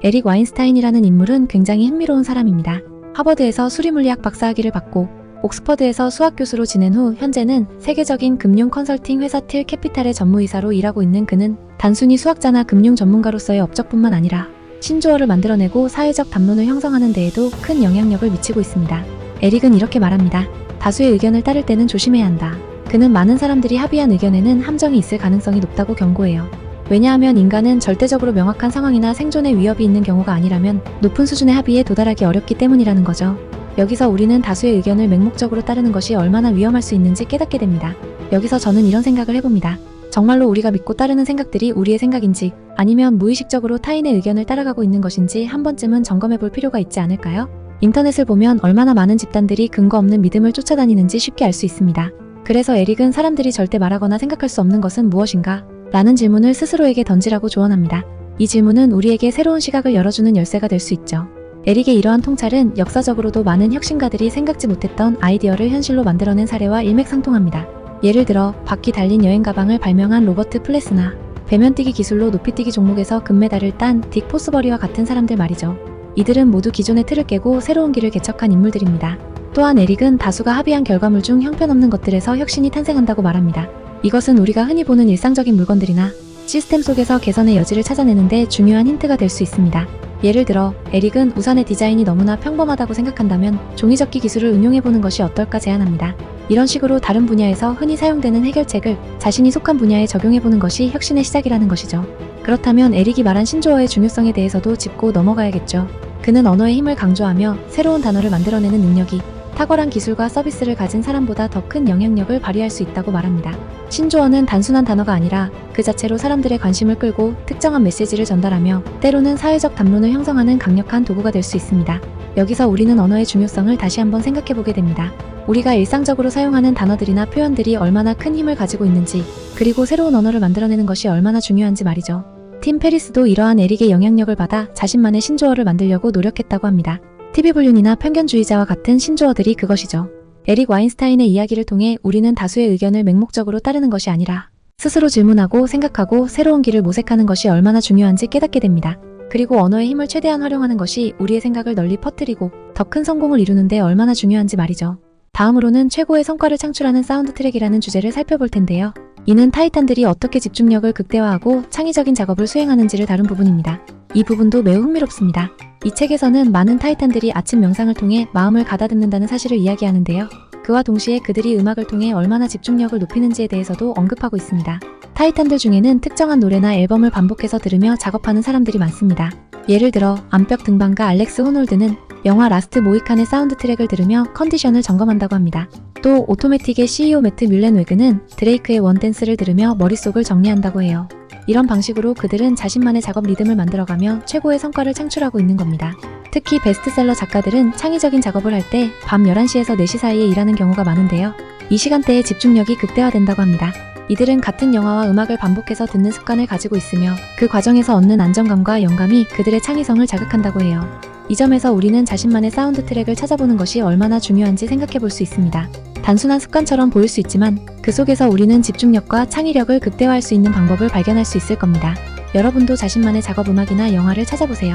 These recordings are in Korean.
에릭 와인스타인이라는 인물은 굉장히 흥미로운 사람입니다. 하버드에서 수리물리학 박사학위를 받고 옥스퍼드에서 수학교수로 지낸 후 현재는 세계적인 금융 컨설팅 회사 틸 캐피탈의 전무이사로 일하고 있는 그는 단순히 수학자나 금융 전문가로서의 업적뿐만 아니라 신조어를 만들어내고 사회적 담론을 형성하는 데에도 큰 영향력을 미치고 있습니다. 에릭은 이렇게 말합니다. 다수의 의견을 따를 때는 조심해야 한다. 그는 많은 사람들이 합의한 의견에는 함정이 있을 가능성이 높다고 경고해요. 왜냐하면 인간은 절대적으로 명확한 상황이나 생존의 위협이 있는 경우가 아니라면 높은 수준의 합의에 도달하기 어렵기 때문이라는 거죠. 여기서 우리는 다수의 의견을 맹목적으로 따르는 것이 얼마나 위험할 수 있는지 깨닫게 됩니다. 여기서 저는 이런 생각을 해봅니다. 정말로 우리가 믿고 따르는 생각들이 우리의 생각인지 아니면 무의식적으로 타인의 의견을 따라가고 있는 것인지 한 번쯤은 점검해 볼 필요가 있지 않을까요? 인터넷을 보면 얼마나 많은 집단들이 근거 없는 믿음을 쫓아다니는지 쉽게 알 수 있습니다. 그래서 에릭은 사람들이 절대 말하거나 생각할 수 없는 것은 무엇인가? 라는 질문을 스스로에게 던지라고 조언합니다. 이 질문은 우리에게 새로운 시각을 열어주는 열쇠가 될 수 있죠. 에릭의 이러한 통찰은 역사적으로도 많은 혁신가들이 생각지 못했던 아이디어를 현실로 만들어낸 사례와 일맥상통합니다. 예를 들어 바퀴 달린 여행 가방을 발명한 로버트 플레스나 배면뛰기 기술로 높이뛰기 종목에서 금메달을 딴 딕 포스버리와 같은 사람들 말이죠. 이들은 모두 기존의 틀을 깨고 새로운 길을 개척한 인물들입니다. 또한 에릭은 다수가 합의한 결과물 중 형편없는 것들에서 혁신이 탄생한다고 말합니다. 이것은 우리가 흔히 보는 일상적인 물건들이나 시스템 속에서 개선의 여지를 찾아내는데 중요한 힌트가 될 수 있습니다. 예를 들어 에릭은 우산의 디자인이 너무나 평범하다고 생각한다면 종이접기 기술을 응용해보는 것이 어떨까 제안합니다. 이런 식으로 다른 분야에서 흔히 사용되는 해결책을 자신이 속한 분야에 적용해보는 것이 혁신의 시작이라는 것이죠. 그렇다면 에릭이 말한 신조어의 중요성에 대해서도 짚고 넘어가야겠죠. 그는 언어의 힘을 강조하며 새로운 단어를 만들어내는 능력이 탁월한 기술과 서비스를 가진 사람보다 더 큰 영향력을 발휘할 수 있다고 말합니다. 신조어는 단순한 단어가 아니라 그 자체로 사람들의 관심을 끌고 특정한 메시지를 전달하며 때로는 사회적 담론을 형성하는 강력한 도구가 될 수 있습니다. 여기서 우리는 언어의 중요성을 다시 한번 생각해보게 됩니다. 우리가 일상적으로 사용하는 단어들이나 표현들이 얼마나 큰 힘을 가지고 있는지, 그리고 새로운 언어를 만들어내는 것이 얼마나 중요한지 말이죠. 팀 페리스도 이러한 에릭의 영향력을 받아 자신만의 신조어를 만들려고 노력했다고 합니다. TV불륜이나 편견주의자와 같은 신조어들이 그것이죠. 에릭 와인스타인의 이야기를 통해 우리는 다수의 의견을 맹목적으로 따르는 것이 아니라 스스로 질문하고 생각하고 새로운 길을 모색하는 것이 얼마나 중요한지 깨닫게 됩니다. 그리고 언어의 힘을 최대한 활용하는 것이 우리의 생각을 널리 퍼뜨리고 더 큰 성공을 이루는 데 얼마나 중요한지 말이죠. 다음으로는 최고의 성과를 창출하는 사운드 트랙이라는 주제를 살펴볼 텐데요. 이는 타이탄들이 어떻게 집중력을 극대화하고 창의적인 작업을 수행하는지를 다룬 부분입니다. 이 부분도 매우 흥미롭습니다. 이 책에서는 많은 타이탄들이 아침 명상을 통해 마음을 가다듬는다는 사실을 이야기하는데요. 그와 동시에 그들이 음악을 통해 얼마나 집중력을 높이는지에 대해서도 언급하고 있습니다. 타이탄들 중에는 특정한 노래나 앨범을 반복해서 들으며 작업하는 사람들이 많습니다. 예를 들어 암벽 등반가 알렉스 호놀드는 영화 라스트 모히칸의 사운드 트랙을 들으며 컨디션을 점검한다고 합니다. 또 오토매틱의 CEO 매트 뮬렌웨그는 드레이크의 원댄스를 들으며 머릿속을 정리한다고 해요. 이런 방식으로 그들은 자신만의 작업 리듬을 만들어가며 최고의 성과를 창출하고 있는 겁니다. 특히 베스트셀러 작가들은 창의적인 작업을 할 때 밤 11시에서 4시 사이에 일하는 경우가 많은데요. 이 시간대에 집중력이 극대화된다고 합니다. 이들은 같은 영화와 음악을 반복해서 듣는 습관을 가지고 있으며 그 과정에서 얻는 안정감과 영감이 그들의 창의성을 자극한다고 해요. 이 점에서 우리는 자신만의 사운드 트랙을 찾아보는 것이 얼마나 중요한지 생각해 볼 수 있습니다. 단순한 습관처럼 보일 수 있지만 그 속에서 우리는 집중력과 창의력을 극대화할 수 있는 방법을 발견할 수 있을 겁니다. 여러분도 자신만의 작업 음악이나 영화를 찾아보세요.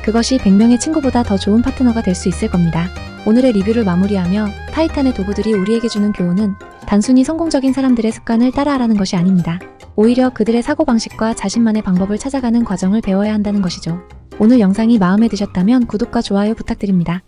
그것이 100명의 친구보다 더 좋은 파트너가 될 수 있을 겁니다. 오늘의 리뷰를 마무리하며 타이탄의 도구들이 우리에게 주는 교훈은 단순히 성공적인 사람들의 습관을 따라하라는 것이 아닙니다. 오히려 그들의 사고방식과 자신만의 방법을 찾아가는 과정을 배워야 한다는 것이죠. 오늘 영상이 마음에 드셨다면 구독과 좋아요 부탁드립니다.